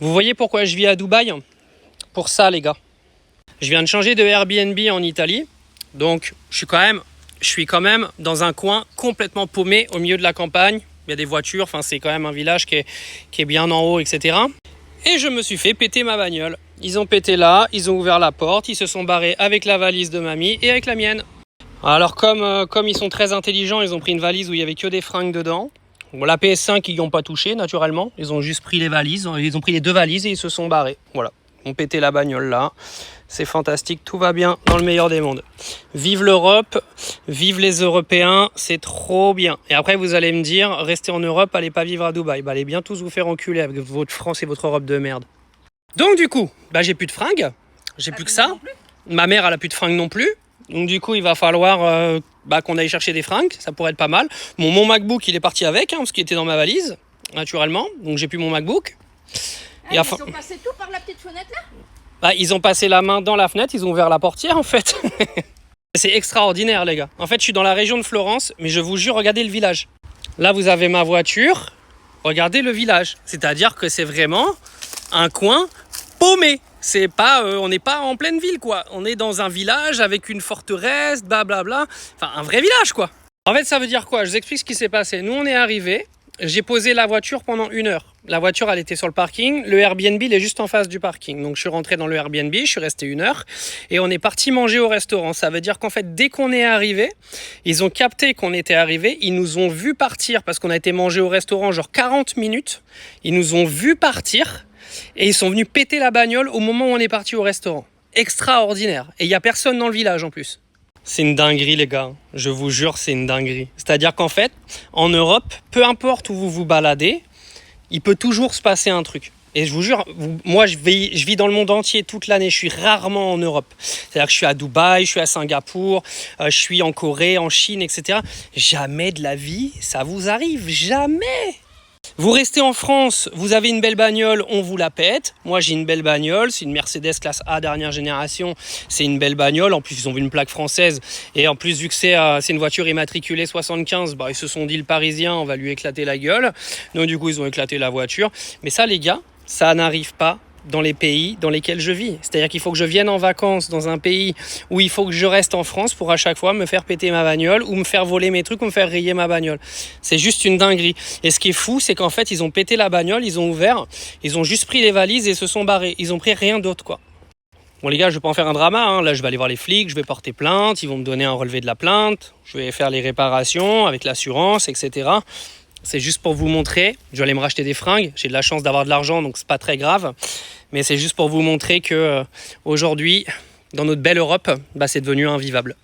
Vous voyez pourquoi je vis à Dubaï? Pour ça, les gars. Je viens de changer de Airbnb en Italie. Donc, je suis quand même dans un coin complètement paumé au milieu de la campagne. Il y a des voitures, enfin, c'est quand même un village qui est bien en haut, etc. Et je me suis fait péter ma bagnole. Ils ont pété là, ils ont ouvert la porte, ils se sont barrés avec la valise de mamie et avec la mienne. Alors, comme ils sont très intelligents, ils ont pris une valise où il n'y avait que des fringues dedans. Bon, la PS5, ils n'y ont pas touché, naturellement. Ils ont juste pris les valises. Ils ont pris les 2 valises et ils se sont barrés. Voilà. Ils ont pété la bagnole là. C'est fantastique. Tout va bien dans le meilleur des mondes. Vive l'Europe. Vive les Européens. C'est trop bien. Et après, vous allez me dire, restez en Europe, allez pas vivre à Dubaï. Allez bien tous vous faire enculer avec votre France et votre Europe de merde. Donc, du coup, j'ai plus de fringues. J'ai plus que ça. Ma mère, elle a plus de fringues non plus. Donc du coup, il va falloir qu'on aille chercher des fringues, ça pourrait être pas mal. Mon MacBook, il est parti avec, parce qu'il était dans ma valise, naturellement. Donc j'ai plus mon MacBook. Ils ont passé tout par la petite fenêtre là? Ils ont passé la main dans la fenêtre, ils ont ouvert la portière en fait. C'est extraordinaire les gars. En fait, je suis dans la région de Florence, mais je vous jure, regardez le village. Là, vous avez ma voiture, regardez le village. C'est-à-dire que c'est vraiment un coin paumé. C'est pas, on n'est pas en pleine ville, quoi. On est dans un village avec une forteresse, blablabla. Enfin, un vrai village, quoi. En fait, ça veut dire quoi? Je vous explique ce qui s'est passé. Nous, on est arrivés. J'ai posé la voiture pendant 1 heure. La voiture, elle était sur le parking. Le Airbnb, il est juste en face du parking. Donc, je suis rentré dans le Airbnb, je suis resté 1 heure. Et on est parti manger au restaurant. Ça veut dire qu'en fait, dès qu'on est arrivé, ils ont capté qu'on était arrivé. Ils nous ont vu partir parce qu'on a été manger au restaurant genre 40 minutes. Ils nous ont vu partir. Et ils sont venus péter la bagnole au moment où on est parti au restaurant. Extraordinaire. Et il n'y a personne dans le village en plus. C'est une dinguerie les gars. Je vous jure, c'est une dinguerie. C'est-à-dire qu'en fait, en Europe, peu importe où vous vous baladez, il peut toujours se passer un truc. Et je vous jure, moi je vis dans le monde entier toute l'année. Je suis rarement en Europe. C'est-à-dire que je suis à Dubaï, je suis à Singapour, je suis en Corée, en Chine, etc. Jamais de la vie, ça vous arrive. Jamais. Vous restez en France, vous avez une belle bagnole, on vous la pète. Moi, j'ai une belle bagnole, c'est une Mercedes classe A dernière génération. C'est une belle bagnole. En plus, ils ont vu une plaque française. Et en plus, vu que c'est une voiture immatriculée 75, ils se sont dit, le Parisien, on va lui éclater la gueule. Donc, du coup, ils ont éclaté la voiture. Mais ça, les gars, ça n'arrive pas dans les pays dans lesquels je vis. C'est-à-dire qu'il faut que je vienne en vacances dans un pays où il faut que je reste en France pour à chaque fois me faire péter ma bagnole ou me faire voler mes trucs ou me faire rayer ma bagnole. C'est juste une dinguerie. Et ce qui est fou, c'est qu'en fait, ils ont pété la bagnole, ils ont ouvert, ils ont juste pris les valises et se sont barrés. Ils ont pris rien d'autre, quoi. Bon les gars, je vais pas en faire un drama, Là, je vais aller voir les flics, je vais porter plainte, ils vont me donner un relevé de la plainte, je vais faire les réparations avec l'assurance, etc. C'est juste pour vous montrer, je vais aller me racheter des fringues, j'ai de la chance d'avoir de l'argent donc c'est pas très grave, mais c'est juste pour vous montrer que aujourd'hui, dans notre belle Europe, c'est devenu invivable.